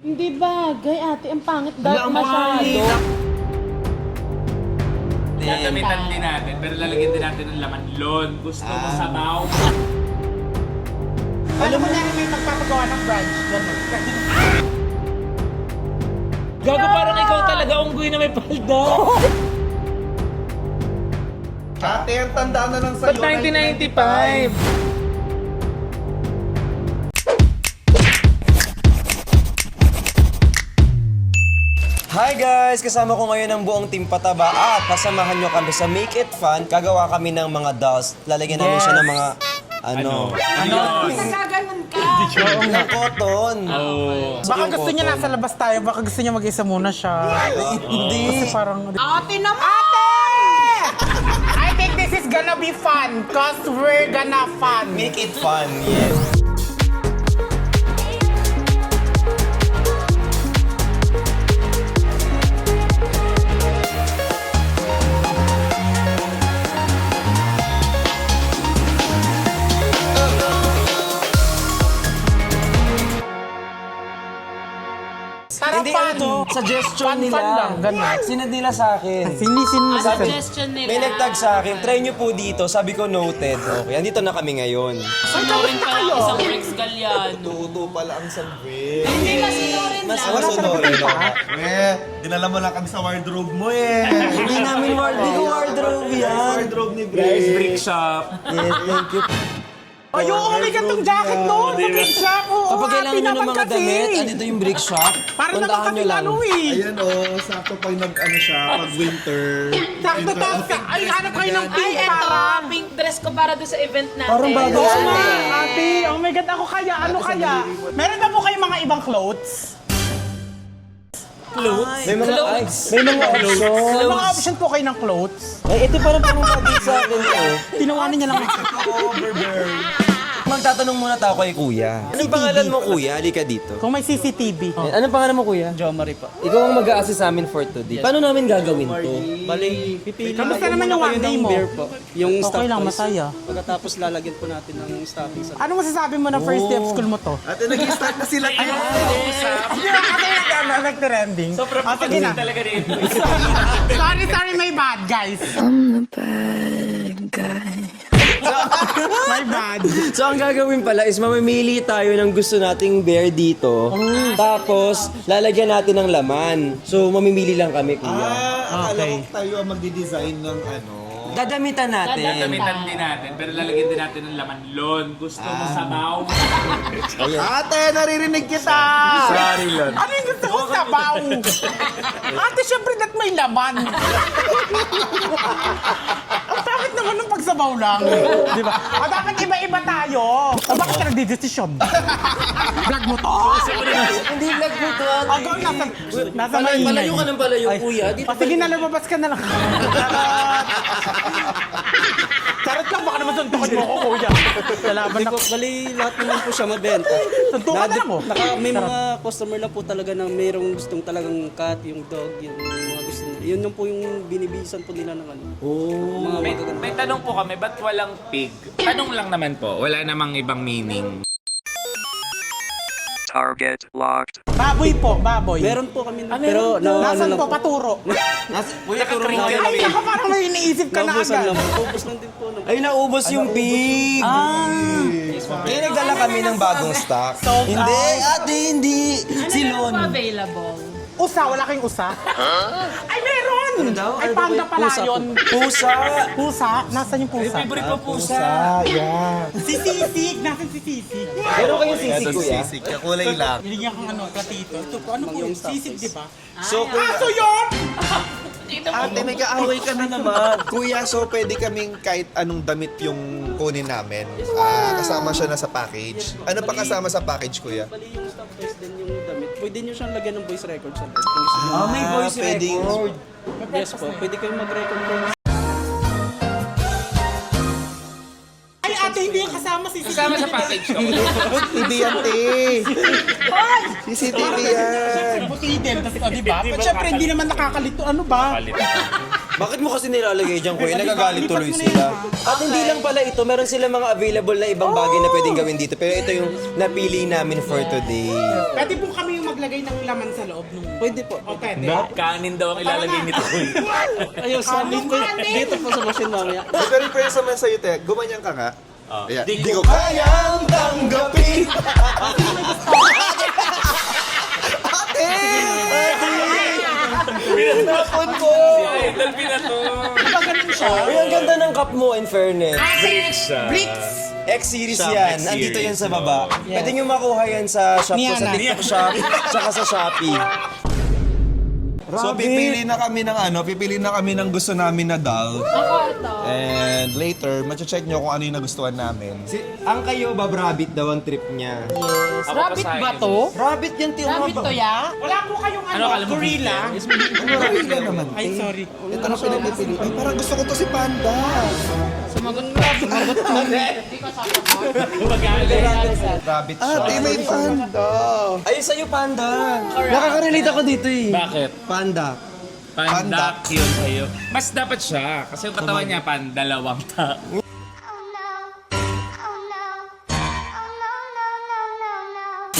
Hindi bagay, ate. Ang pangit dark masyado. Gagamitan din natin, pero lalagyan din natin ng laman lon. Gusto mo sabaw? Alam mo na may magpapagawa ng brunch. Gago, parang ikaw talaga unggoy na may palda. Ate, ang tanda na ng sayo. Ba't 1995? Hi guys! Kasama ko ngayon ang buong Team Pataba at kasamahan nyo kami sa Make It Fun. Gagawa kami ng mga dolls. Lalagyan namin siya ng mga Nagaganon ka. ng cotton. Oh. Baka gusto niya nasa labas tayo, baka gusto niya mag-isa muna siya. Hindi. Kasi parang... Ate naman! Ate! I think this is gonna be fun, cause we're gonna fun. Make it fun, yes. Para Hindi, fun. ano to? Suggestion Fun, nila. fun lang, ganun. Sinad nila sa akin. Sinisin mo sa Suggestion nila. May nagtag sa akin. Try nyo po dito. Sabi ko noted. Okay, andito na kami ngayon. Sunurin pa lang isang Rex Galliano. Tuto pala ang salve. Hindi kasi sunurin Mas lang. masunurin no? Dinala mo lang kami sa wardrobe mo eh. Hindi namin wardrobe yan. Wardrobe ni Guys, Bray. brick shop. Yes, thank you. Ay, oo, may gantong jacket noon. Sa big shop. Oo, Kapag kailangan nyo ng mga kasi. damit, andito yung brick shop. Para naman Puntahan kasi nyo lang. ano eh. Ayan oh, sakto pag nag-ano siya, pag winter. Sakto to. Ay, hanap kayo ng Ay, pink eto. para. Pink dress ko para doon sa event natin. Parang bago Oo siya. nga, ate. Oh my God, ako kaya. Ano kaya? Meron ba po kayong mga ibang clothes? May mga may mga option. May mga option po kayo ng clothes? Ay, ito parang pangungabit sa akin to. Tinawanan niya lang. Magtatanong muna tayo kay Kuya. Anong pangalan mo, Kuya? Halika dito. Kung may CCTV. Anong pangalan mo, Kuya? Jomari pa. Ikaw ang mag-a-assist sa amin for today. Paano namin gagawin to? Bali, pipili Kamusta lang naman muna yung kayo one day ng mo? beer po. Yung Okay staff lang, toys. masaya. Pagkatapos lalagyan po natin ng stuffing sa... Ano masasabi mo na first day of school mo to? Ate, nag-start na sila. Hindi ba kasi nag-trending? So, sige na. Talaga rin. Sorry, my bad, guys. I'm the bad guy. My bad. So, ang gagawin pala is mamimili tayo ng gusto nating bear dito. Tapos, lalagyan natin ng laman. So, mamimili lang kami, Kuya. Akala ko tayo ang magdi-design ng ano. Dadamitan natin. Gagamitan din natin, pero lalagyan din natin ng laman lon. Gusto mo sabaw? Ate, naririnig kita! Sorry, lon. Ano yung gusto ko sabaw? Ate, syempre dat may laman. Ang pangit naman ng pagsabaw lang. Di ba? O dapat iba-iba tayo. O bakit ka nagdidesisyon? Vlog mo to? Hindi vlog mo to. O go, nasa maingay. Palayo ka ng palayo, Kuya. O sige na, lumabas ka na lang. Charot lang, baka naman suntukin mo ako, kuya. Lalaban Hindi na. po, bali lahat naman po siya mabenta. Suntukan na lang mo. May mga customer lang po talaga na mayroong gustong talagang cat, yung dog, yung mga gusto nila. Yun yung po yung binibisan po nila ng ano. Mga May, magaganda. may tanong po kami, ba't walang pig? Tanong lang naman po, wala namang ibang meaning. Target locked. Baboy po, baboy. Meron po kami na, pero no, ano Nasaan lang po? po. Paturo. Kuya, turo mo kayo. Ay, ako parang may iniisip ka na Naubusan agad. lang po. Ubus lang din po. Ay, naubos yung pig. Kaya nagdala kami ng bagong stock. Sold Hindi, out. ate, hindi. Si Ano Lon. pa available? Usa, wala kayong usa? Ay, meron! Ano daw? Ay, Ano ba panda yung pala pusa yun. Pusa. Pusa? Nasaan yung pusa? Favorite ko pusa. Yeah. Si Sisig! Nasaan si Sisig? Meron kayong sisig, Ito Kuya? sisig, kakulay lang. Binigyan kang ano, platito. Ito po, ano po yun? Sisig, di ba? So, Kuya, Aso yun! Ate, may kaaway ka na naman. Kuya, so pwede kaming kahit anong damit yung kunin namin. Kasama siya na sa package. Ano pa kasama sa package, kuya? Bali yung staff toys din yung damit. Pwede nyo siyang lagyan ng voice record sa loob. Kung gusto nyo. may voice pwedeng- record. Yes po, pwede kayong mag-record po. Ay, ate, hindi yung kasama si Sisig. Kasama sa package ko. CCTV yan, te. CCTV yan. Siyempre, butidin. Kasi, di ba? But syempre, hindi naman nakakalito. Ano ba? Bakit mo kasi nilalagay dyan, kuya? Nagagalit tuloy sila. At hindi lang pala ito, meron sila mga available na ibang bagay na pwedeng gawin dito. Pero ito yung napili namin for today. Pwede po kami yung maglagay ng laman sa loob nung... Pwede po. O pwede. Kanin daw ang ilalagay nito. Ayun, sa amin po. Dito po sa machine mamaya. Pero yung pwede naman sa'yo, te, gumanyan ka nga. Ayan. Di ko kayang tanggapin. Ate! Napon mo! Idol pinato. Uy, ang ganda ng cup mo, in fairness. Bricks! X-series Shop yan. X Nandito yan series, sa baba. Pwede nyo makuha yan sa shop ko, sa Niana. TikTok shop, tsaka sa Shopee. So pipili na kami ng gusto namin na doll. And later, mache-check nyo kung ano yung nagustuhan namin. Ang kayo, Rabbit daw ang trip niya. Rabbit ba to? Rabbit yan, tiyo Rabbit to ya? Wala po kayong Ano gorilla. Gorilla naman. Ay, sorry. Ito na pinapipili. Ay, parang gusto ko to si Panda. Sumagot ka. Sumagot ka. Hindi ka sasagot. Rabbit siya. Ate, may Panda. Ay, sa'yo, Panda. Nakaka-relate ako dito eh. Bakit? Panda. Pandak yun sa'yo. Mas dapat siya. Kasi yung katawan niya dalawang ta.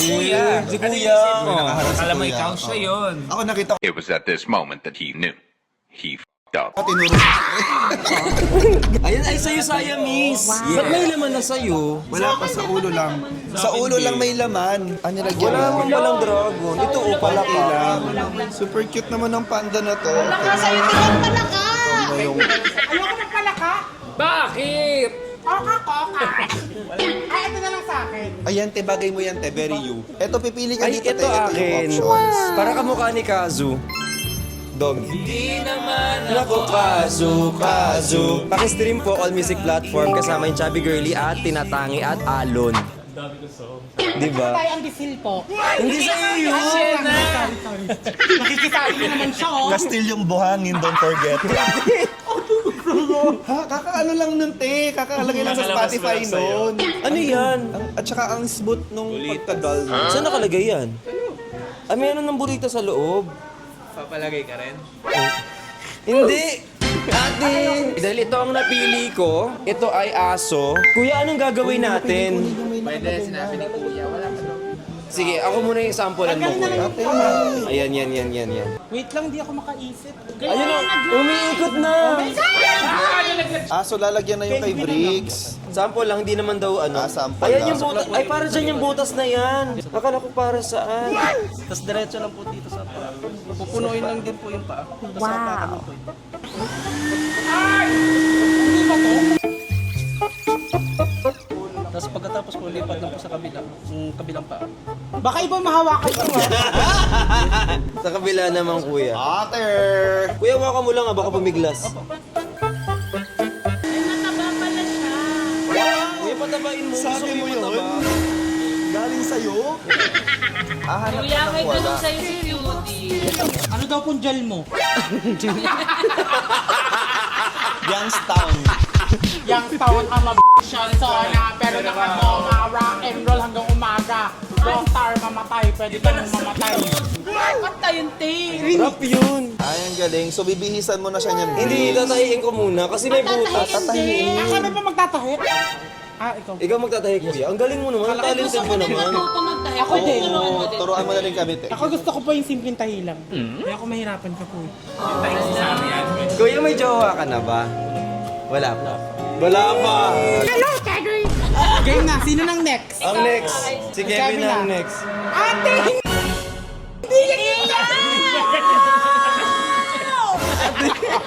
Kuya. Si Kuya. Alam mo, ikaw siya yun. Ako nakita ko. It was at this moment that he knew. He f***ed up. Tinuro. Ayun, ay sa'yo, Siamese. Ba't may laman na sa'yo? Wala pa sa ulo lang. Sa ulo lang may laman. Ano nilagyan Wala mo? mo palang dragon. Ito, pala ka. Super cute naman ng panda na to. Ayoko ng palaka. Bakit? Koka. Ay, ito na lang sa akin. Ayan, te, bagay mo yan, te. Very you. Eto, pipili ka Ay, dito, ito te. Ito akin. yung options. Para kamukha ni Kazu. Dog. Naku, Kazu. Pakistream po all music platform kasama yung Chubby Girly at Tinatangi at Alon. Diba? Tayo ang bisil po. Hindi sa'yo yun. Sorry. Nakikisali ko naman siya, oh. Kastil yung buhangin, don't forget. Ha? Kakaano lang nun, te. Kakalagay lang sa Spotify nun. Ano yan? At saka ang smooth nung pagkadal. Saan nakalagay yan? Ah, meron ng burrito sa loob. Papalagay ka rin? Hindi! Ate! Dahil ito ang napili ko, ito ay aso. Kuya, anong gagawin natin? Pwede, sinabi ni Kuya. Wala ka daw. Sige, ako muna yung sampulan mo, kuya. Ayan. Wait lang, di ako makaisip. Ayun o, umiikot na! So lalagyan na yung kay Briggs. Sample lang, hindi naman daw ano. Sample Ayan lang. yung butas. Ay, para dyan yung butas na yan. Akala ko para saan. Tapos diretso lang po dito sa paa. Pupunuin lang din po yung paa. Tapos sa paa po. Tapos pagkatapos po, lipat lang po sa kabila. Yung kabilang paa. Baka iba mahawakan ko, ah. Sa kabila naman, kuya. Ate! Kuya, waka mo lang baka pumiglas. Kuya, patabain mo. Gusto Sabi ko mo yung yun? pataba. Galing sa'yo? Hanap Kuya, ka may ng wala. tanong sa'yo si Cutie. Ano daw pong gel mo? Youngstown. Youngstown, I'm a Sona, pero nakagoma, rock and roll hanggang umaga. Rockstar, mamatay, pwede ka nang mamatay. Kanta yung tape. Rap yun. Ay, ang galing. So bibihisan mo na siya niyan. Hindi, tatahiin ko muna kasi may butas. Ako na pa magtatahi? Ah, ikaw. Ikaw magtatahi, kuya. Ang galing mo naman. Ang talented mo naman. Ako din. Turuan mo na rin kami, te. Ako gusto ko pa yung simpleng tahi lang. Kaya ako mahirapan ka po. Kuya, may jowa ka na ba? Wala pa. Wala pa. Hello, Teddy! Game na, sino nang next? Ang next. Si Kevin ang next. Ate! Hindi yan!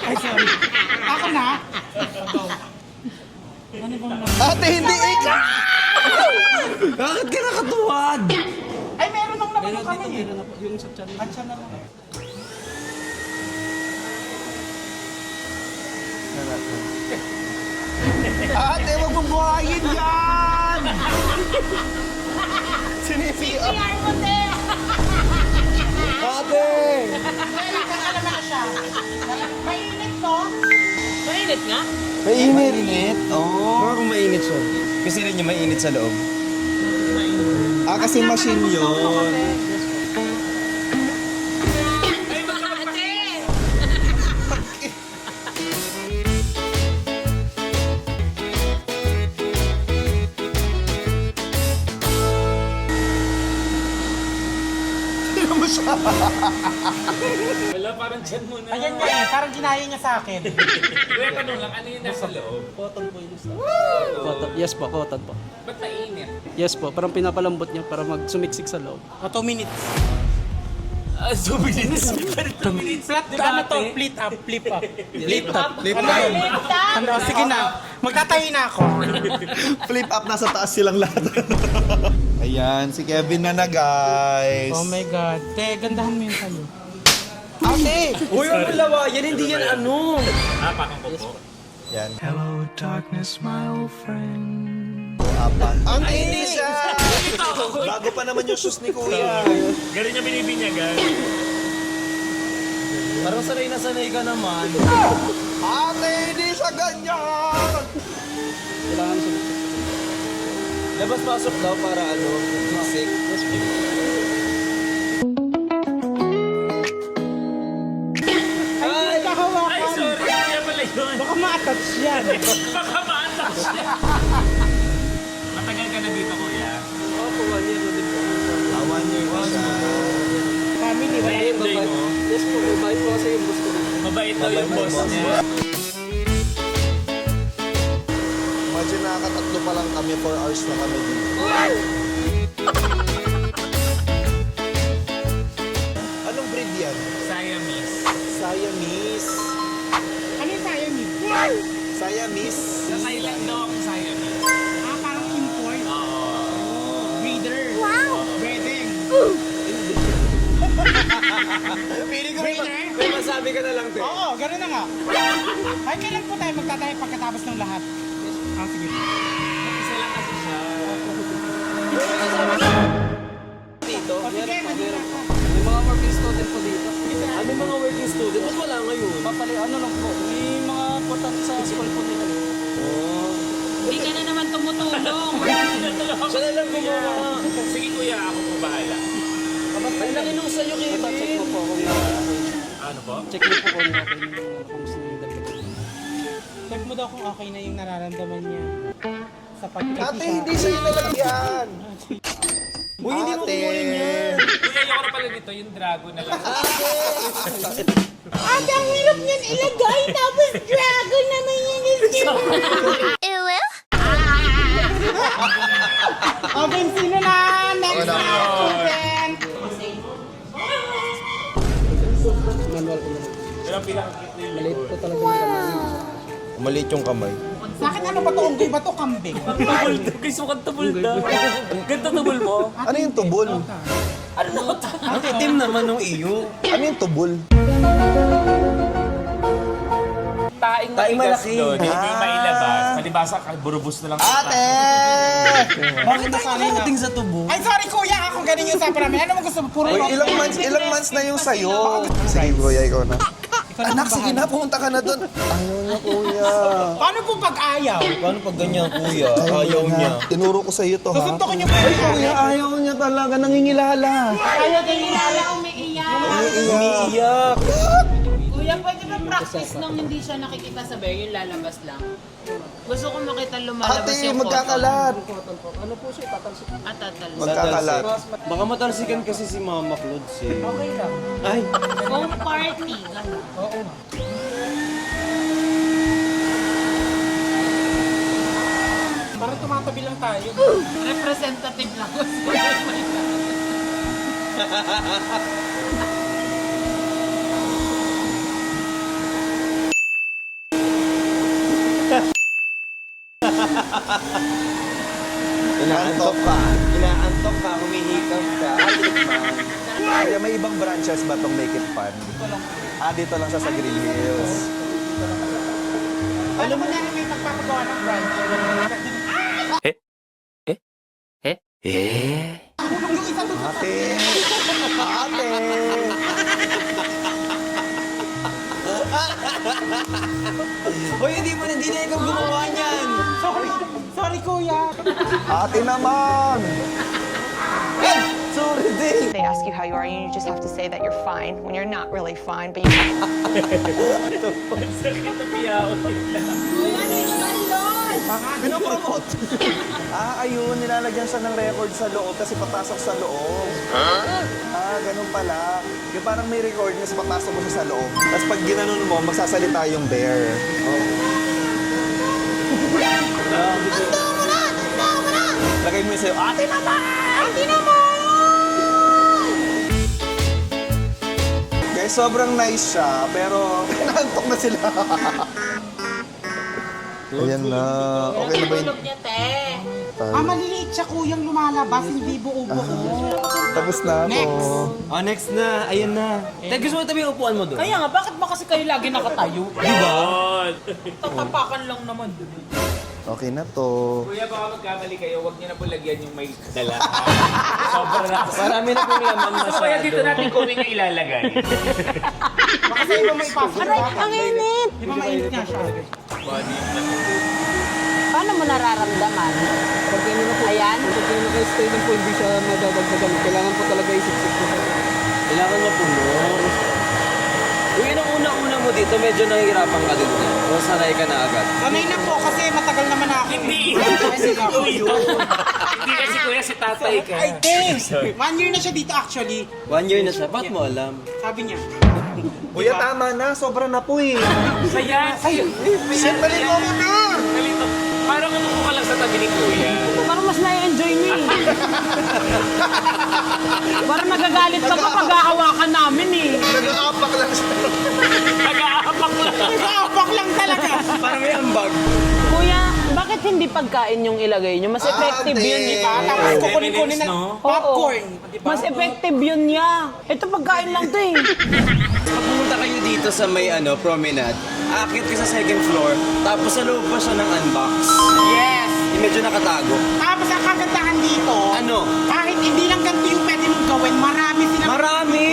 Ay, sorry. Ako na? Ano bang Ate, hindi ikaw! Bakit ka nakatuwad? Ay, meron nang naman yung kamay eh. Meron na po yung sa tiyan. At siya na lang. Ate, wag mong buhayin yan! Sinisiya. Ate! Mainit to? Mainit nga. Mainit. Oo. Baka kung mainit siya. Kasi rin niya mainit sa loob. Kasi machine yun. Wala, parang dyan muna. Ayan nga eh, parang ginaya niya sa akin. Kuya, tanong lang, ano yung nasa loob? Cotton po yun. Cotton. Yes po, cotton po. Ba't mainit? Yes po, parang pinapalambot niya para mag-sumiksik sa loob. 2 minutes. 2 minutes. 2 minutes. Flat, ano to? Flip up. Flip up. Ano, sige na. Magtatahi na ako. Flip up, nasa taas silang lahat. Ayan, si Kevin na guys. Oh my God. Te, gandahan mo yun sa'yo. Ate! Uy, ang malawa. Yan, hindi yan ano. Pakang ko po. Yan. Hello, darkness, my old friend. Apat. Ang hindi siya! Bago pa naman yung shoes ni Kuya. Ganun niya binibinyagan. Parang sanay na sanay ka naman. Ate, hindi siya ganyan! Kailangan sumiksik. Labas-pasok daw para ano, siksik. Ay, nagkahawakan. Ay, sorry. Kaya pala yun. Baka ma-attach yan. Baka maatak siya. Matagal ka na dito, Kuya. Oo po, 1 year na din po. 1 year na siya. Family, wala yung Enjoy mo. Yes po, may bait po kasi yung gusto ko. Mabait daw yung boss niya. Imagine nakakatatlo pa lang kami, 4 hours na kami dito. Anong breed yan? Siamese. Siamese. Ano yung tayo ni? Siamese. Sa Thailand daw akong Siamese. Ah, parang import. Breeder. Breeding. Breeder. May masabi ka na lang, te. Oo, gano'n na nga. Ay, kailan po tayo magtatayo pagkatapos ng lahat? Ah, sige. Isa lang kasi siya. Dito, O, sige, magiging ako. May mga working student po dito. ano yung mga working student? Ba't wala ngayon? Papali, ano lang po, may mga important sa school po nila. Hindi ka na naman tumutulong. Siya na lang gumawa. Sige, Kuya, ako po bahala. Ang laki nung sa'yo, Ito, check Kevin. ko po kung Ano po? check niyo po kung okay kung gusto niyo dagdagan. Check mo daw kung okay na yung nararamdaman niya. Sa Ate, pagkikita. hindi siya yung nalagyan. Uy, hindi mo kukunin yan. Kuya, ayoko na pala nito, yung dragon na lang. Ate, ang hirap niyan ilagay. Tapos dragon naman yung skin. Okay, sino na? Next na student. Manual ko naman. Pero ang pinakakit nila. Maliit po talaga yung kamay. Maliit yung kamay. Sa akin ano ba to? Unggoy ba to? Kambing? Guys, mukhang tubol daw. Ganda tubol mo. Ano yung tubol? Ang itim naman ng iyo. Ano yung tubol? Taing Taing matigas malaki. doon. Hindi mailabas. Palibasa ka, burubos na lang. Ate! Bakit na sana na? Sa tubo. Ay, sorry kuya. Ako ganun yung usapan namin. Ano mo gusto mo? Puro Uy, rock. ilang months na yung sayo. Sige, Kuya, ikaw na. Anak, sige na, pumunta ka na doon. Ayaw niya, Kuya. Paano po pag ayaw? Paano pag ganyan, kuya? Ayaw niya. Tinuro ko sa'yo to, ha? Susuntokin niyo po yung Kuya, ayaw niya talaga. Nangingilala. Ayaw din nilala. Umiiyak. Umiiyak. Kuya, pwede ba practice nang hindi siya nakikita sa bear, yung lalabas lang? Gusto ko makita lumalabas Ate, yung magkakalat. Ano po siya, tatalsik. Atatal. Magkakalat. Baka matalsikan kasi si Mama Claude eh. Okay lang. Ay, Home party. Ganun. Oo nga. Parang tumatabi lang tayo. Representative lang. inaantok ka. Inaantok ka, humihikap ka. Kaya may ibang branches ba itong Make It Fun? Dito lang siya sa Green Hills. Alam mo na rin may magpapagawa ng brand. Ate! Ate! Hoy, hindi na ikaw gumawa niyan. Sorry kuya. Ate naman! Sorry, din! They ask you how you are, and you just have to say that you're fine when you're not really fine, but you Pinopromote! yun. Nilalagyan siya ng record sa loob kasi papasok sa loob. Ganun pala. Yung parang may record kasi papasok mo siya sa loob. Tapos pag ginanon mo, magsasalita yung bear. Lagay mo yun sa'yo, ate naman! Ate naman! Guys, sobrang nice siya, pero naantok na sila. Ayan na. Okay na ba yun? Tulog niya, te. Maliliit siya kuyang lumalabas, hindi buo-buo. Tapos na ako. Next. Oh, next na. Ayun na. Teka, gusto mo tabi yung upuan mo doon? Kaya nga, bakit ba kasi kayo lagi nakatayo? Diba? Tatapakan lang naman. Okay na to. Kuya, baka magkamali kayo, huwag niyo na po lagyan yung may dala. Sobra na. Marami na pong laman So kaya dito masyado. natin kunin yung ilalagay. Baka sa iba may pasok. Ang init! Di ba mainit nga siya? Paano mo nararamdaman? Ayan? Pag yung naka-stay lang po, hindi siya madadagdagan. Kailangan po talaga isip-sip ko. Kailangan mo puno. Uy, yun ang una-una mo dito, medyo nahihirapan ka din. O sanay ka na agad. Sanay na po kasi matagal naman ako. Hindi kasi kuya. Hindi kasi kuya, si tatay ka. Ay, thanks! 1 year na siya dito actually. 1 year na siya, ba't mo alam? Sabi niya. Kuya, tama na. Sobra na po eh. Saya. Shit, balik mo na! Kalito. Parang umupo ka lang sa tabi ni kuya. Parang mas na-enjoy niya eh. Parang nagagalit ka pa pag hahawakan namin eh. Nag-aapak lang siya. Nag-aapak lang. Nag-aapak lang talaga. Parang may ambag. Kuya, bakit hindi pagkain yung ilagay nyo? Mas effective hindi. yun, di ba? Tapos kukunin-kunin na no? popcorn. Di ba? Mas effective yun niya. Ito pagkain lang to eh. Pag pumunta kayo dito sa may promenade, aakyat ka sa second floor, tapos sa loob pa siya ng unbox. Yes! Yung medyo nakatago. Tapos ang kagandahan dito, Ano? kahit hindi lang ganito yung pwede mong gawin, marami silang... Marami!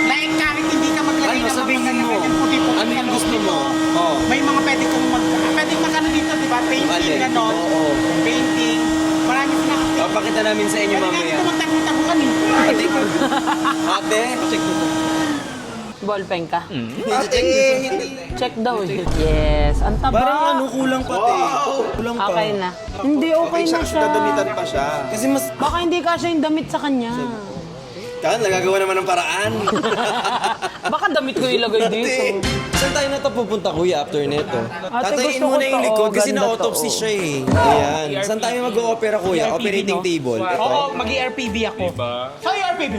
Like kahit hindi ka maglagay Ano, ng sabihin mga mo? ganyan, puti-puti Ano na yung loob gusto dito. mo? Oh. May mga pwede kong pwedeng magano dito, di ba? Painting, Alin? ganon. Oo. Painting. Marami silang activity. Papakita namin sa inyo Pwede nga mamaya. dito magtago-taguan eh. Ate? Ballpen ka. Ate, hindi. Check daw eh. Yes, ang taba. Parang kulang pati. Kulang pa. Okay na. Hindi, okay na siya. Nadamitan pa siya. Kasi mas... Baka hindi kasya yung damit sa kanya. Kan, nagagawa naman ng paraan. Baka damit ko ilagay Ate, dito. saan tayo na pupunta kuya after nito? Ate, Tatayin gusto mo ko na yung to. likod kasi Ganda na-autopsy to. siya eh. Ayan. Saan tayo mag-o-opera kuya? ERPB, Operating no? table. Ito. Oo, mag-ERPB ako. Sorry, ERPB.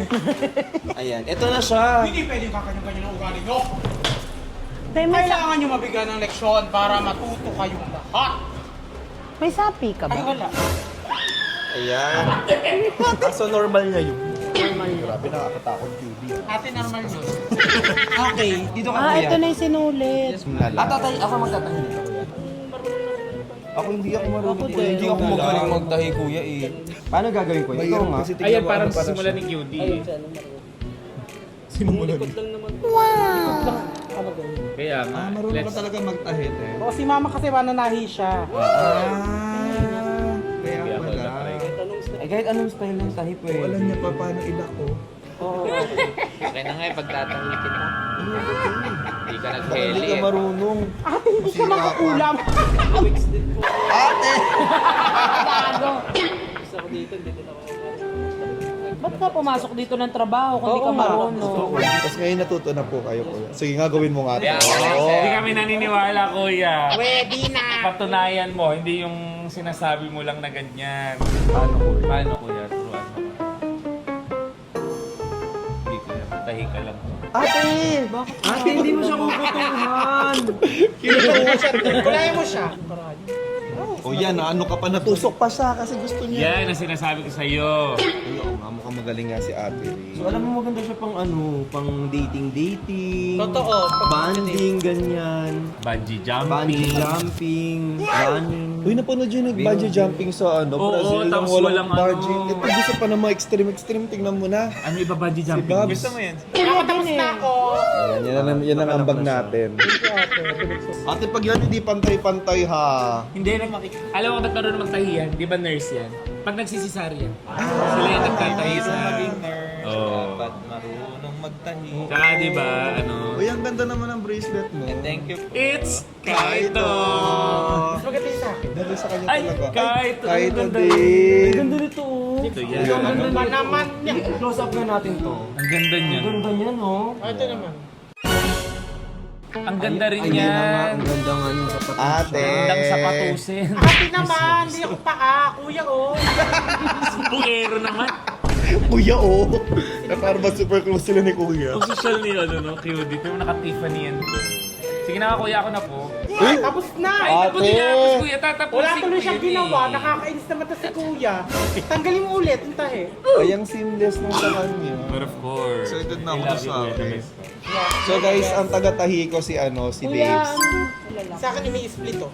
Ayan. Ito na siya. Hindi pwedeng kakanyo-kanyo ng ugali nyo. Tay, may, Kailangan nyo mabigyan ng leksyon para matuto kayong lahat. may sapi ka Ay, ba? wala. Ayan. Kaso normal niya yun. Grabe, nakakatakot TV. Ate, normal yun. Okay. Dito ka Ah, kuya. ito na yung sinulit. Tatay, ako magtatahi. Ako hindi ako marunong. Hindi ako magaling magtahi kuya eh. Paano gagawin ko? Ikaw nga. Ayan, parang simula ni QD. Kaya nga. Marunong ka talaga magtahit eh. O, si mama kasi mananahi siya. Kaya pala. Eh kahit anong style ng tahi pwede. Alam niya pa paano ilako. Okay na nga eh, pagtatahi kita. Hindi ka Baka hindi nag-heli ka eh. marunong. Ate, hindi ka makakulam. Ate! Gago. Ba't ka pumasok dito ng trabaho kung di ka marunong? Tapos ngayon natuto na po kayo po. Sige nga, gawin mo nga. ate. Hindi kami naniniwala, kuya. Pwede na. Patunayan mo, hindi yung sinasabi mo lang na ganyan. Paano kuya? Turuan mo. Hindi kuya, tahi ka lang. Ate, hindi mo siya kukutuhan. Kulayan mo siya. O yan, ano ka pa, natusok pa siya kasi gusto niya. Yan ang sinasabi ko sa'yo. Ay, oo nga, mukhang magaling nga si ate Ray. So alam mo maganda siya pang pang dating. Totoo. Banding, ganyan. Bungee Bungee jumping. jumping, running. Uy, napanood yun nag-bungee jumping sa Oo, Brazil. tapos walang bungee. ano. Ito gusto pa na mga extreme. Tingnan mo na. Ano iba bungee Si jumping? Babs. Nakatapos na ako. Ayan, yan ang ambag natin. Ate, pag yan hindi pantay-pantay ha. Hindi, alam mo ba't marunong magtahiyan? Di ba nurse yan? Pag nagsisisaryan, sila yung nagtatahi sa... Oo. magtahi. Saka diba, ano? Uy, ang ganda naman ng bracelet mo. Thank you po. It's Kaito! Mas maganda yung sa akin. Ganda sa kanya Ay, talaga. Kaito! Kaito Ang ganda din. Ganda nito. Ito yan. Ano ba naman niya? Close up na natin to. Ang ganda niyan. Ganda niya, no? Ito naman. Ang ganda rin Ay, yan. ang ganda nga yung sapat. Ate. Gandang sapatusin. Ate naman, hindi ako paa. Kuya, oh. Bungero naman. Kuya, oh. Parang ba super close sila ni Kuya? Ang social ni ano, no? Cute. Dito yung naka-Tiffany yan. Sige na kuya, ako na po. Tapos na. Ay, naku, tinapos kuya. Tatapusin Wala tuloy ko siyang yun ginawa. eh. Nakakainis naman to si Kuya. Tanggalin mo ulit, yung tahe. Ay, ang seamless nung sa kanya. But of course. Excited na I ako love sa you, kuya. akin. The best. So guys, ang taga-tahi ko si si Daves. Sa akin, ini-split, oh.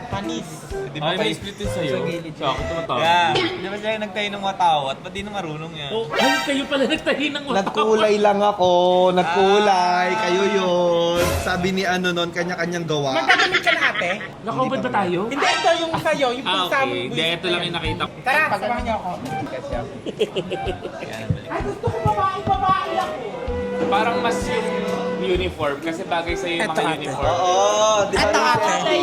Panis. Ay, may split din sa'yo. Sa ako tumatawa. Di ba siya nagtahi ng matawat? Ba't di na marunong yan? Oh, ay, kayo pala nagtahi ng mata. Nagkulay lang ako. Nagkulay. Kayo yun. Sabi ni ano nun, kanya-kanyang gawa. Magdadamit ka na, ate? Nakaubad ba tayo? Hindi, ito yung sa'yo. Yung Ah, sa okay. Hindi, ito lang yung nakita ko. Tara, samahan niyo ako. Ay, gusto ko babae lang. Parang mas yung uniform kasi bagay sa'yo yung mga uniform. Oo, di ba? Ito, ate.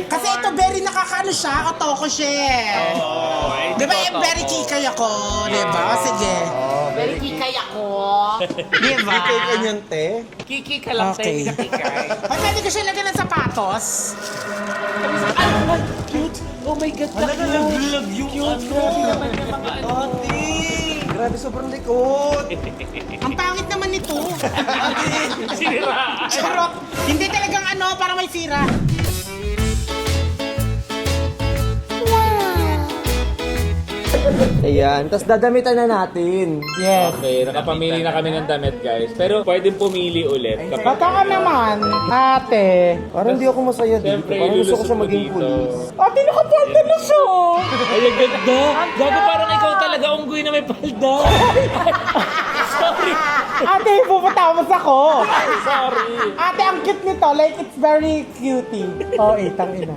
Kasi ito, very nakakaano siya. Otoko siya. Oh, Di ba, very kikay ako. Di ba? Sige. Very kikay ako. Di ba? Kay kanyang te. Kiki ka lang Okay. tayo, kikay. Ay, pwede ko siya lagyan ng sapatos. Cute! Oh my God, love you! Cute! Grabe naman yung mga ano. Grabe, sobrang likod. Ang pangit naman nito. Siniraan. Charot. Hindi talagang ano, para may sira. Ayan, tapos dadamitan na natin. Yes. Okay, nakapamili na kami ng damit, guys. Pero pwedeng pumili ulit. Bata ka naman, ate. Parang hindi ako masaya dito. Siyempre, Parang gusto ko siya ilulusot mo maging dito. police. Ate, nakapalda na siya. Ay, ang ganda! Gago, parang ikaw talaga unggoy na may palda. Sorry. Ate, pupatamos ako. Sorry. Ate, ang cute nito. Like, it's very cutie. Oh, tangina.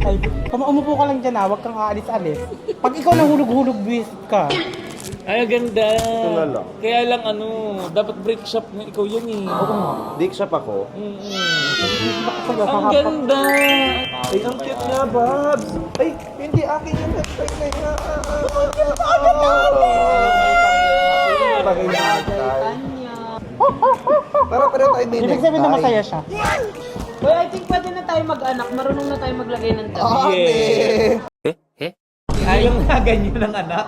Ay, umupo ka lang dyan, huwag kang aalis-alis. Pag ikaw nahulog-hulog, visit ka. Ay, ang ganda. na lang. Kaya lang ano, dapat break shop na ikaw yun eh. Dick shop ako. Ang ganda. Ay, ang cute niya, Babs. Ay, hindi akin yung headset na yan. Bagay na Para tayo din. Ibig sabihin na masaya siya. Well, I think pwede na tayo mag-anak. Marunong na tayo maglagay ng dami. Yeah. Ayaw nga ganyan ng anak.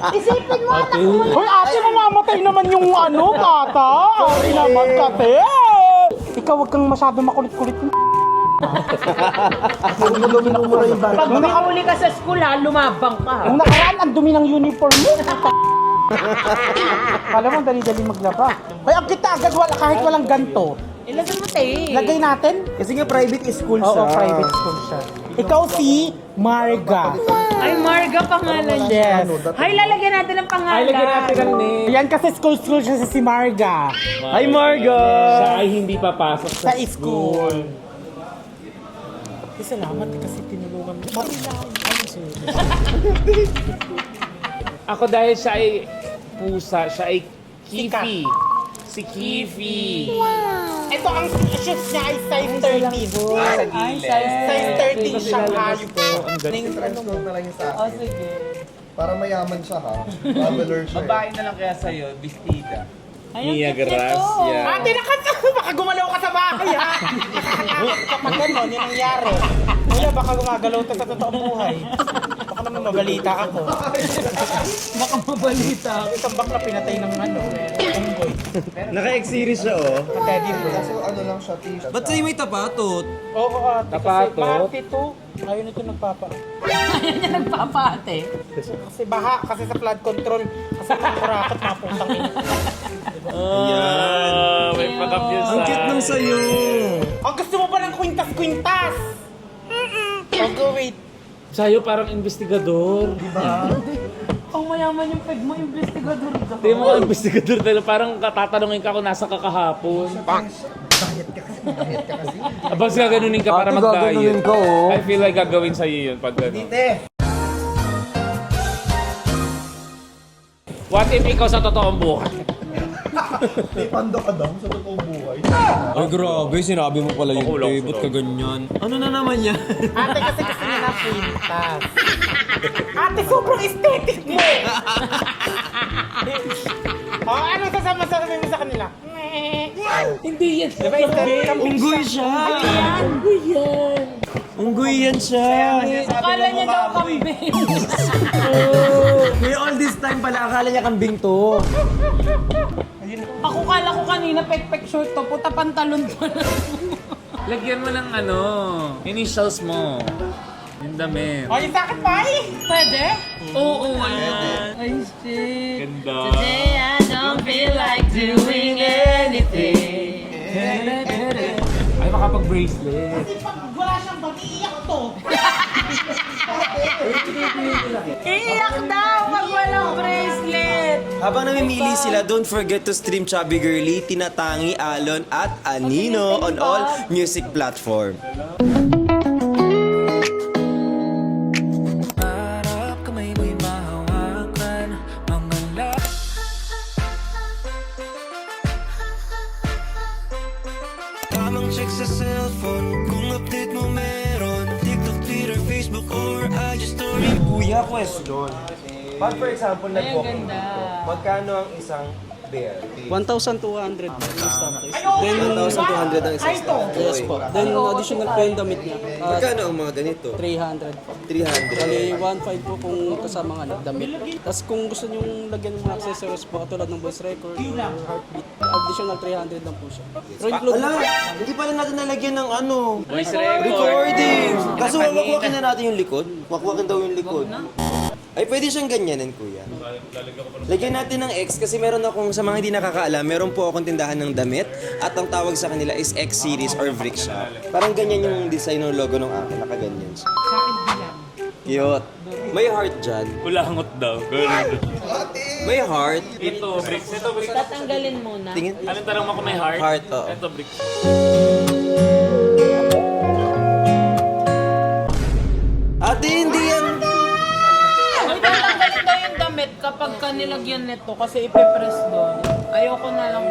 Isipin mo, anak mo. Hoy, ate, mamamatay naman yung ano, bata. Ate naman, kate. Ikaw, wag kang masyado makulit-kulit. Pag nakahuli ka sa school ha, lumabang ka ha. Ang nakaraan, ang dumi ng uniform mo. Kala mo, dali-dali maglaba. Hoy, ang kita agad, kahit walang ganto. Ilagay mo tayo. Lagay natin. Kasi nga private school Oo, siya. private school siya. Ikaw si Marga. Ay, Marga pangalan niya. Yes. Ay, lalagyan natin ang pangalan. Ay, lagyan natin ang name. Yan kasi school siya sa si Marga. Hi, Marga! Siya ay hindi papasok Sa school. Salamat kasi tinulungan mo. Marilang. Ako dahil siya ay pusa, siya ay Kifi. Si Kifi. Ito ang shoes niya ay size 13. Ay, Size 13 siya hayop po. Transport na lang yung sa akin. Sige. Para mayaman siya ha. Traveler siya. Babae na lang kaya sa'yo, bestida. Mia Gracia. Ate, baka gumalaw ka sa bahay ha. Nakakatakot kapag gano'n, yun ang nangyari. Wala, baka gumagalaw ka sa totoong buhay. Baka naman mabalita ako. Baka mabalita ako. Isang bakla pinatay ng ano, unggoy. Naka-X-series siya, oh. Teddy bear. Kaso ano lang siya, t-shirt. Ba't sa'yo may tapatot? Oo, ate. Tapato? Kasi Marte to. Ayun ito nagpapa. Ayun niya nagpapate. Kasi baha, kasi sa flood control. Kasi kurakot, maputang ina. Ayan. May patap yun sa... Ang cute ng sayo. Ang gusto mo ba ng kwintas-kwintas? Okay, wait. Sa'yo parang investigador. Ang mayaman yung peg mo, investigador ka. Hindi mo ka investigador talaga. Parang tatanungin ka kung nasa ka kahapon. Abang gaganunin ka para Ate, mag-diet. gaganunin ka, oh. I feel like gagawin sa'yo yun pag gano'n. What if ikaw sa totoong buhay? May panda ka daw sa totoong buhay. Ay, grabe. Sinabi mo pala yun, Makulang, Tay. Ba't ka ganyan? Ano na naman yan? Ate, kasi gusto niya na pintas. Ate, sobrang aesthetic mo! Ano sasabi mo sa kanila? Hindi yan. Diba aesthetic ang Unggoy siya! Unggoy yan siya! Akala niya daw kambing. May all this time pala, akala niya kambing to. Ako kala ko kanina pek-pek short to, puta pantalon pa lang. Lagyan mo ng ano, initials mo. Yung damit. O, yung sakit pa Pwede? Oo, ayan. Ay, shit. Ganda. Today I don't feel like doing anything. Ay, makapag-bracelet. Pag wala siyang bag, iiyak to. Iiyak daw pag walang bracelet. Habang namimili sila, don't forget to stream Chubby Girly, Tinatangi, Alon, at Anino on all music platform. Tamang check sa cellphone, kung update mo meron, TikTok, Twitter, Facebook, or IG story. Kuya, question. Pag for example, nag-booking dito, magkano ang isang bear? 1,200 yung stock price. Then, 1,200 ang isang stock. yes po. Then, additional pa yung damit niya. Magkano ang mga ganito? 300 po. 300. Bali, 1,500 po kung kasama nga damit. Tapos kung gusto niyong lagyan ng mga accessories po, katulad ng voice record or heartbeat, additional 300 lang po siya. Pero include Ala, hindi pala natin nalagyan ng ano. Voice record. Recording! Kaso wakwakin na natin yung likod. Wakwakin daw yung likod. Ay, pwede siyang ganyanin, kuya. Lagyan natin ng X kasi meron akong, sa mga hindi nakakaalam, meron po akong tindahan ng damit at ang tawag sa kanila is X series or brick shop. Parang ganyan yung design ng logo ng akin, nakaganyan siya. Cute. May heart dyan. Kulangot daw. May heart. Ito, bricks. Ito, bricks. Tatanggalin muna. Tingin. Anong tanong mo kung may heart? Heart, oo. Ito, bricks. Ate, hindi yan. Ay, tatanggalin daw yung damit kapag kanilagyan nito kasi ipipress doon. Ayoko na lang.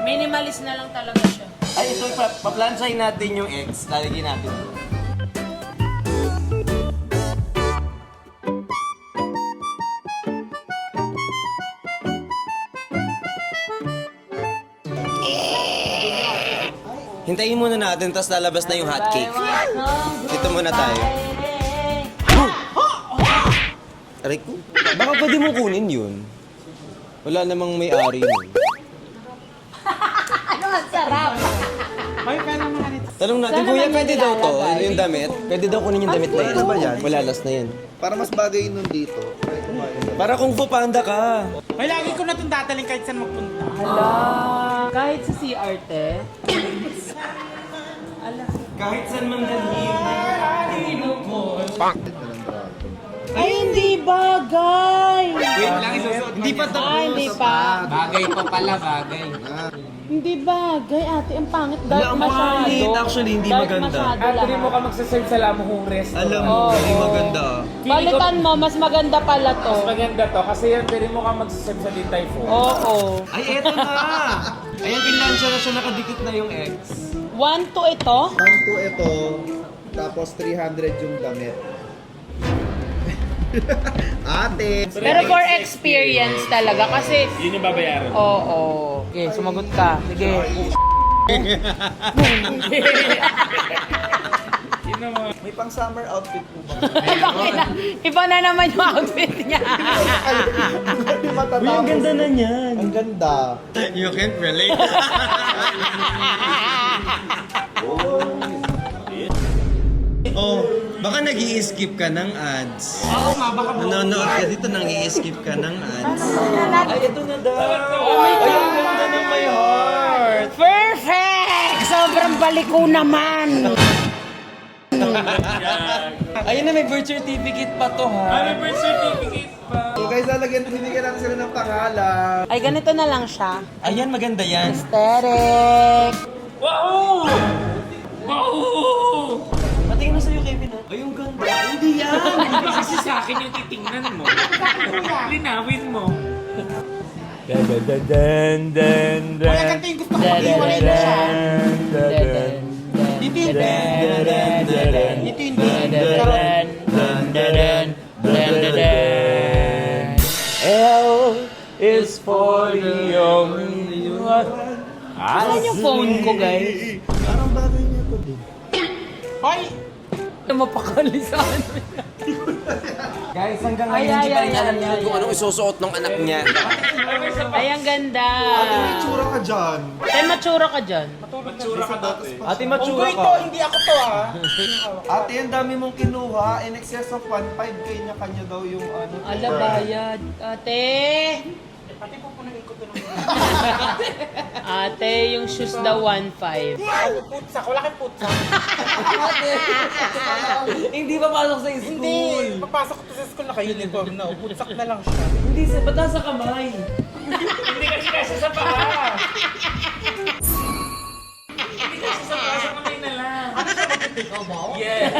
Minimalist na lang talaga siya. Ay, ito, paplansay natin yung X. Lalagyan natin. Hintayin muna natin, tapos lalabas na yung hot cake. Dito muna tayo. Aray ko. Baka pwede mo kunin yun. Wala namang may-ari nun. Ano ang sarap? Ay, kaya naman ganito. Tanong natin, Saan kuya, naman pwede yung daw to? nilalagay? Yung damit? Pwede daw kunin yung damit na yan. Ano ba yan? Wala, last na yan. Para mas bagay nun dito. Para kung Fu Panda ka. Ay, lagi ko na itong dadaling kahit saan magpunta. Hala. Kahit sa CR, te. Kahit saan man dalhin. Ay, hindi bagay. Wait lang, isusuot. Hindi pa tapos. Ay, hindi pa. Bagay pa pala, bagay. Hindi bagay, ate. Ang pangit. Wala, Dark ang masyado. pangit. Actually, hindi Dark maganda. masyado Actually mo lahat. ka magsaserve sa Lamuhong restaurant. Alam mo, hindi maganda. Balikan mo, mas maganda pala to. Mas maganda to kasi yan, pwede mo ka magsaserve sa Din Tai Fung. Oo. Ay, eto na! Ayan, pinlansya na siya, nakadikit na yung X. 1 to ito. 1 to ito, tapos 300 yung damit. Ate! Pero for experience talaga kasi Yun yung babayaran. oo. Okay, sumagot ka. Sige. Yun naman. May pang summer outfit po ba? Iba na naman yung outfit niya. Uy, ang ganda na niyan. Ang ganda. You can't relate. Oh, baka nag-i-skip ka ng ads. Oo nga, baka Nanonood ka dito, nang-i-skip ka ng ads. Ay, ito na daw. Ay, ang ganda ng my heart. perfect! Sobrang baliko naman. Ayun na, may birth certificate pa to, ha? May birth certificate pa. So guys, lalagyan, binigyan natin sila ng pangalan. Ay, ganito na lang siya. Ayan, maganda yan. Aesthetic. Wow! Wow! Patingin na sa'yo, Kevin, ha? Ay, ang ganda. Hindi yan. Kasi sa akin yung titingnan mo. Linawin mo. Wala ganito yung gusto ko. Iwalay na siya. Dito yung dito yung karoon. L is for the only one. Saan yung phone ko, guys? Parang bagay niya to din. Hoy! Mapakali sa ano. Guys, hanggang ngayon hindi pa rin alam niya kung anong isusuot ng anak niya. Ay, ang ganda. Ate, may tsura ka dyan. Ay, matsura ka dyan. Ate, Kung matsura ito, ka. hindi ako to Ate, ang dami mong kinuha. In excess of 1.5K niya kanya daw yung ano. Ala, bayad. Ate! Pati po punang ikot na Ate, yung shoes daw 1.5. putsak. Wala kang putsak. Hindi pa pasok sa school. Hindi. Papasok ko sa school naka-uniform na. Putsak na lang siya. Hindi, ba't nasa kamay? Hindi kasi sa paa. Hindi kasi sa paa, sa kamay na lang. Ano siya mag-take ball? Yeah.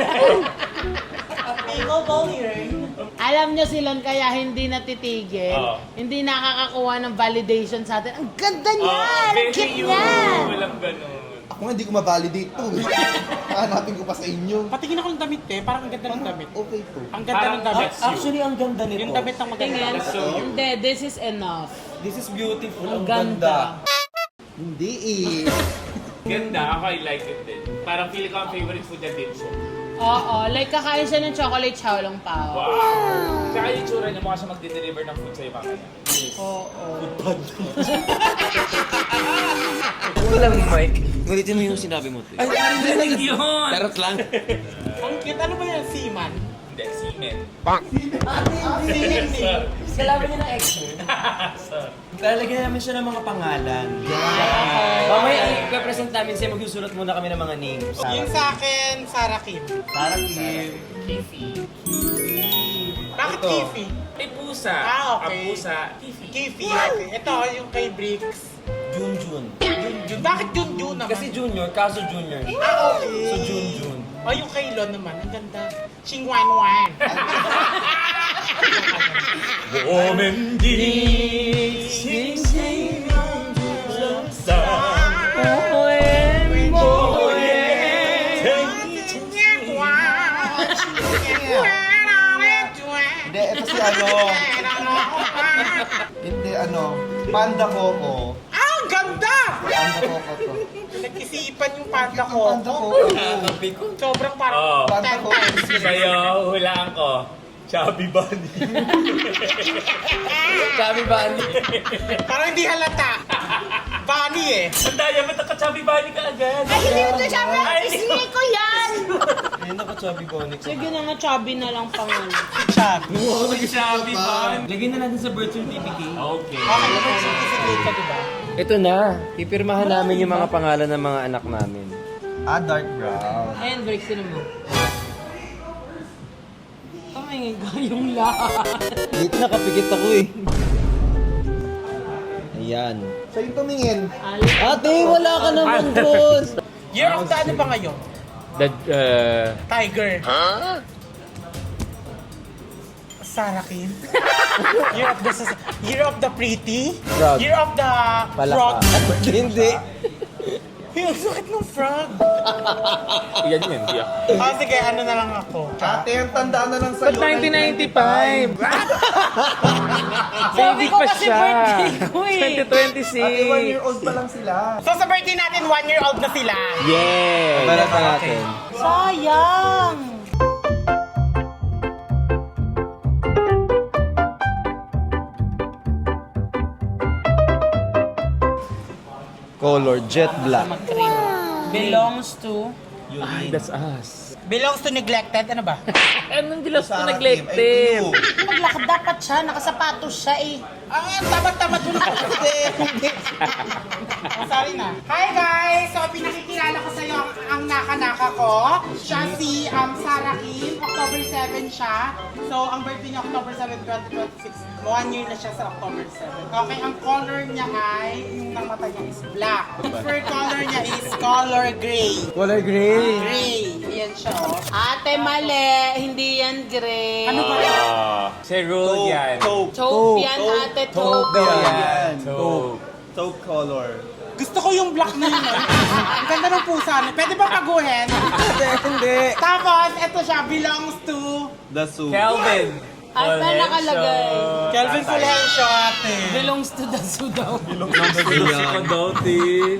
Ikaw ball here. Alam nyo silang kaya hindi natitigil. Oo. Hindi nakakakuha ng validation sa atin. Ang ganda niya! Oh, Ang cute niya! Walang ganun. Ako nga, hindi ko ma-validate to. Hanapin ko pa sa inyo. Patingin ako ng damit eh. Parang ang ganda ng damit. Okay to. Ang ganda ng damit. Actually, ang ganda nito. Yung damit ang maganda. Tingin. That's so you. Hindi, this is enough. This is beautiful. Ang ganda. Hindi eh. Ganda, ako I like it din. Parang feeling ko ang favorite food niya din siya. Oo, like kakain siya ng chocolate chow long pao. Wow! Tsaka yung tsura niya, mukha siya magde-deliver ng food sa'yo mamaya. Oo. Walang mic. Ngulitin mo yung sinabi mo. Ay, Narinig yun! Charot lang. Ang cute. Ano ba yan? Seaman? Hindi, semen. Seaman. Kalaban niya ng ex mo. Lalagyan namin siya ng mga pangalan. Mamaya, i-present namin siya. Magsusulat muna kami ng mga names. Yung sa akin, Sarah Kim. Sarah Kim. Kifi. Bakit Ito. Kifi? May pusa. Ah, okay. Ang pusa, Kifi. Kifi. Okay. Ito, yung kay Bricks. Junjun. Junjun. Bakit Junjun naman? Kasi junior, kaso junior. Ah, okay. So Junjun. O, yung kay Lon naman. Ang ganda. Xingwan Wan. Sing, sing, Hindi, ito si ano. Hindi, ano. Panda Coco. Ah, ang ganda! Panda Coco to. Nag-isipan yung panda ko. Panda Coco. Sobrang parang Oh. Panda Coco. Sa'yo, hulaan ko. Chubby Bunny. Chubby Bunny. Parang hindi halata. Bunny eh. Sandaya, ba't naka-chubby bunny ka agad? Ay, hindi mo ito sabi. Ay, Isingay ko yan! Ayun ako, Chubby Bunny ko. Sige na nga, chubby na lang pangalan. Chubby. Chubby bunny. Lagyan na natin sa birth certificate. Okay. Okay, nag-certificate ka, diba? Ito na. Pipirmahan namin yung mga pangalan ng mga anak namin. Ah, dark brown. Ayan, break sino mo. Tumingin ka yung lahat. Dito nakapikit ako eh. Ayan. Siya yung tumingin. Ate, wala ka naman doon. Year of the ano ba ngayon? Tiger. Huh? Sarah Kim. Year of the pretty. Frog. Year of the frog. Palaka. Hindi. Yung sakit ng frog. Yan yun, di ako. Ah, sige, ano na lang ako. Ate, ang tanda na lang sa'yo. 1995? Baby pa siya. Ko eh. 2026. Ate, 1 year old pa lang sila. So sa birthday natin, 1 year old na sila. Yeah! Balat na natin. Sayang! Color, jet black. Belongs to... Ay, that's us. Belongs to neglected, ano ba? Anong dilas ko Sarah Kim, neglected? ay, to you. Paglakad dapat siya, nakasapatos siya eh. Ah, tamad-tamad mo na kasi. Oh, sorry na. Hi guys! So, pinakikilala ko sa'yo ang naka-naka ko. Siya si Sarah Kim. October 7 siya. So, ang birthday niya October 7, 2026. 1 year na siya sa October 7. Okay, ang color niya ay, yung ng mata niya is black. Fur color niya is color gray. Color gray. Gray. Ayan siya, oh. Ate, mali. Hindi yan gray. Ano ba yan? Si Rule yan. Taupe yan, ate. Taupe. Taupe color. Gusto ko yung black na yun. Ang ganda ng pusa. Pwede ba paguhin? Hindi. Tapos, ito siya, belongs to The soup. Kelvin. At na nakalagay. Kelvin Fulgencio, ate. Belongs to the zoo daw. Si Kodoti.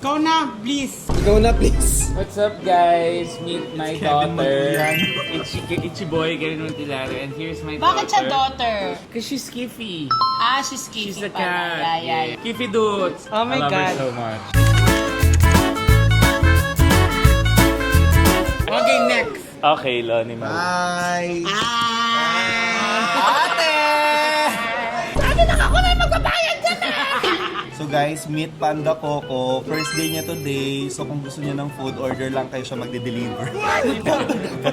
Go na, please. Ikaw na, please. What's up, guys? Meet my daughter. Itchy boy, Kevin Montilare. And here's my Bakit siya daughter. daughter? Because she's Skiffy. Ah, she's Kiki She's a pala. cat. Yeah. Kiffy dudes. Oh my I love God. her so much. Okay, next. Okay, Lonnie. Bye! So guys, meet Panda Coco. First day niya today. So kung gusto niya ng food, order lang kayo siya magde-deliver.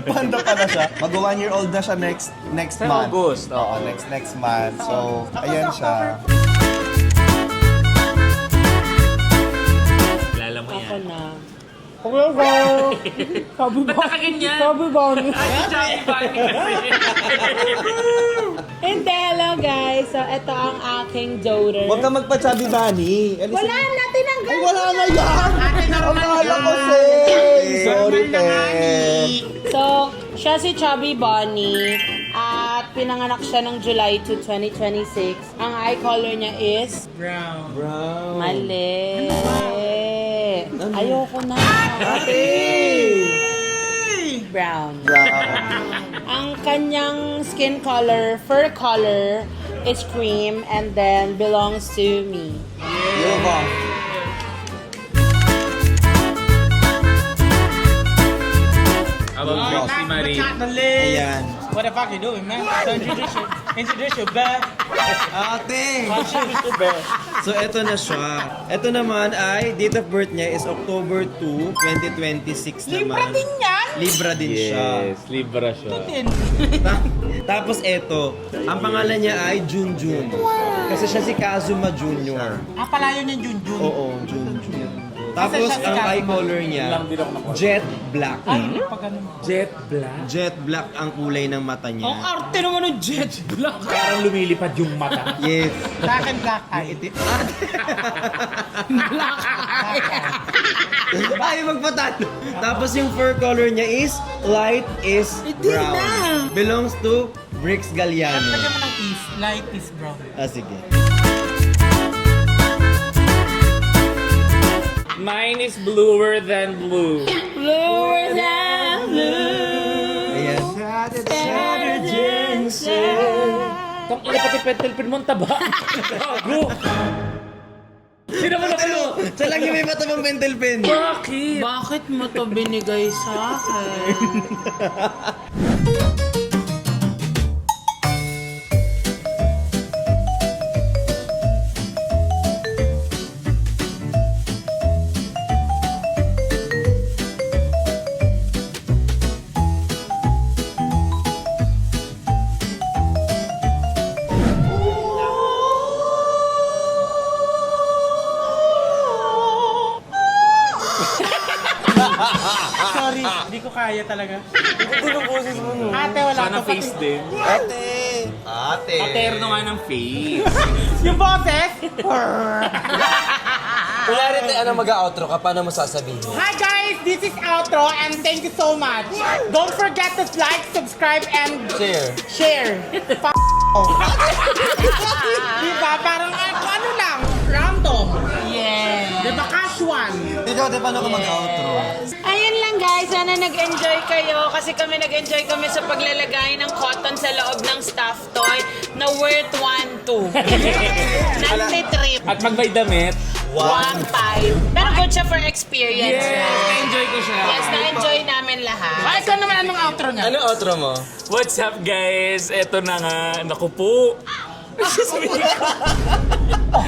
Panda pala siya. Mag 1 year old na siya next Sa month. August, Oo, next month. So, ayan siya. Kilala mo yan. na. Ba't nakaganyan? Hindi, hello guys. So, ito ang aking daughter. Huwag ka magpa-chubby bunny. Wala na, tinanggal. Ay, wala na yan! Ate, normal Akala ko, yan. Say! Sorry, te. So, siya si Chubby Bunny. At pinanganak siya ng July 2, 2026. Ang eye color niya is Brown. Brown. mali. Ayoko na. Brown. Ang kanyang skin color, fur color, is cream and then belongs to me. Yuba. About Trixie Marie. Ayan. What the fuck you doing, man? So introduce your bed. Ate! So, eto na siya. Eto naman ay, date of birth niya is October 2, 2026 naman. Libra din yan? Libra din siya. Yes, Libra siya. Tapos eto, ang pangalan niya ay Junjun. Kasi siya si Kazuma Jr. Ah, palayo niya Junjun. Oo, Junjun. Tapos siya si ang eye Kazuma. color niya, jet black. Pag ano. Jet black. Jet black ang kulay ng mata Ang niya. arte naman ng jet black. Parang lumilipad yung mata. Yes. Sa akin, black eye. Black eye. Ay, magpatalo. Tapos yung fur color niya is light is brown. Belongs to Brix Galliano. Lagyan mo ng is. Light is brown. Ah, sige. Mine is bluer than blue. Bluer than blue. Ayan. Tang ina pati pentel pin mo ang taba. Gago. Sino mo na kayo? Siya lang yung may matabang pentel pen. Bakit? Bakit mo to binigay sa akin? Sorry, hindi ko kaya talaga. Ate, wala Sana ka face din. Ate! Paterno nga ng face. Yung boses? Kunyari, ano mag-outro ka, paano mo sasabihin? Hi guys, this is outro and thank you so much. Don't forget to like, subscribe, and Share. share. Diba? Parang ano lang, random. Yeah. Diba? Casual. Ikaw, di paano ka mag-outro? Ayun lang guys, sana nag-enjoy kayo kasi kami nag-enjoy kami sa paglalagay ng cotton sa loob ng stuffed toy na worth 1-2. Nag-trip. At pag may damit, 1-5. Pero good siya for experience. na-enjoy ko siya. Yes, na-enjoy namin lahat. Ay, ikaw naman anong outro niya? Ano outro mo? What's up guys? Eto na nga. Naku po.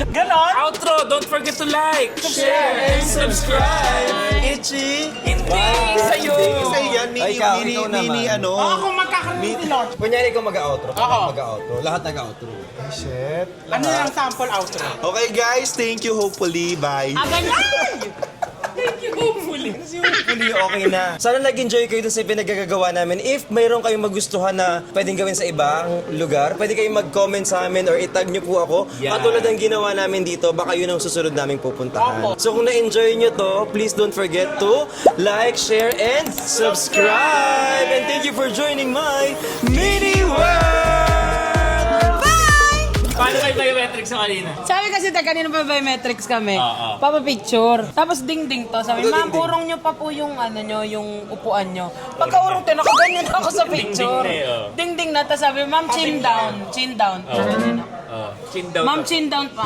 Ganon? Outro, don't forget to like, share, and subscribe. Itchy. Hindi sa'yo. Sa'yo yan, Ay, ikaw naman. ano. Oo, kung magkakaroon ni Lord. Kunyari ikaw mag-outro. Oo. Mag-outro. Lahat nag-outro. Shit. Ano lang sample outro? Okay guys, thank you hopefully. Bye. Ah, ganyan! Thank you. Actually, okay na. Sana nag-enjoy kayo dun sa pinagagagawa namin. If mayroon kayong magustuhan na pwedeng gawin sa ibang lugar, pwede kayong mag-comment sa amin or itag nyo po ako. Yeah. Katulad ng ginawa namin dito, baka yun ang susunod naming pupuntahan. So kung na-enjoy nyo to, please don't forget to like, share, and subscribe! And thank you for joining my mini world! Paano kayo biometrics sa kanina? Sabi kasi kanina pa biometrics kami. Oo. Papapicture. Tapos ding-ding to. Sabi, ma'am, urong nyo pa po yung ano nyo, yung upuan nyo. Pagka urong to, nakaganyan ako sa picture. Ding-ding na eh, Ding-ding na. Tapos sabi, ma'am, chin down. Chin down. Chin down. Ma'am, chin down pa.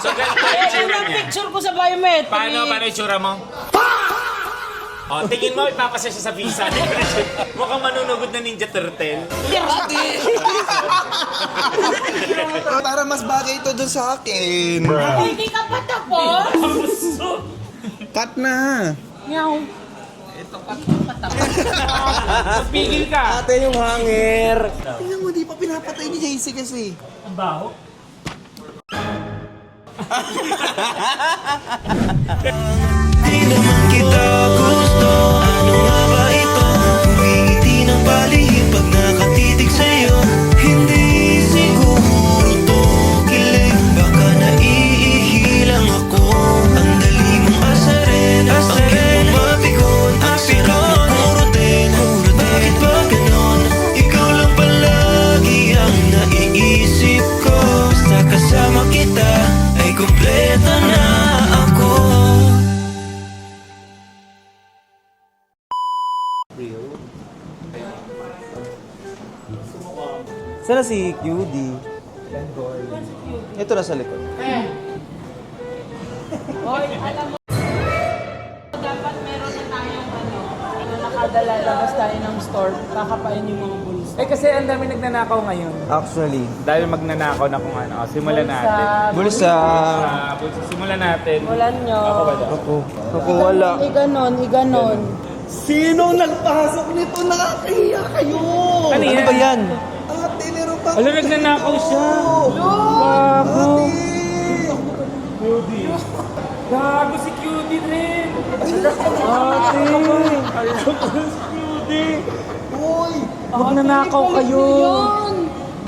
So, ganito yung Eh, itsura ang niya. picture ko sa biometrics. Paano yung itsura mo? Oh, tingin mo, ipapasa siya sa visa. Mukhang manunugod na Ninja Turtle. Para mas bagay ito dun sa akin. Hindi ka pa tapos? Cut na. Meow. Pigil ka. Ate yung hanger! Tingnan mo, di pa pinapatay ni JC kasi. Ang baho. Di naman kita gusto. Ano nga ba ito? Humingiti ng palihim pag nakatitig sa'yo. Hindi siguro to kilig. Baka naiihilang ako. Ang dali mong asarin. Ang cute mong mapikon. Ang sirap na kurutin. Bakit ba ganon? Ikaw lang palagi ang naiisip ko. Basta kasama kita ay kumpleto na ako. Sana si QD? Ito na sa likod. Hoy, alam mo, dapat meron na tayong nakadala labas tayo ng store. Kakapain yung mga bulls. Eh kasi ang dami nagnanakaw ngayon. Actually. Dahil magnanakaw na kung ano. Simulan natin. Bulsa. Simulan natin. Walan nyo. Ako ba daw? Ako wala. Iganon. Sino nagpasok nito? Nakakahiya kayo. Ano Ano ba yan? Ate, meron pa. Alam, nagnanakaw siya. Bago. Gago si Cutie rin. Ate! Uy. Magnanakaw kayo.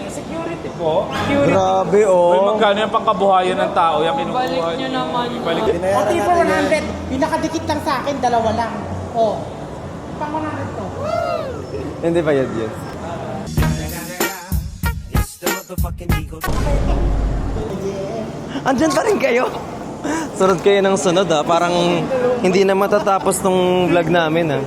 Security po. Security. Grabe Uy, oh. magkano yung pangkabuhayan ng tao? Yung kinukuha Balik nyo naman. Balik. Pati po 100. Pinakadikit lang sa akin, dalawa lang. Oh. Pang 100 to. Hindi pa yun. Andyan pa rin kayo. Sunod kayo ng sunod ha. Parang hindi na matatapos tong vlog namin ha.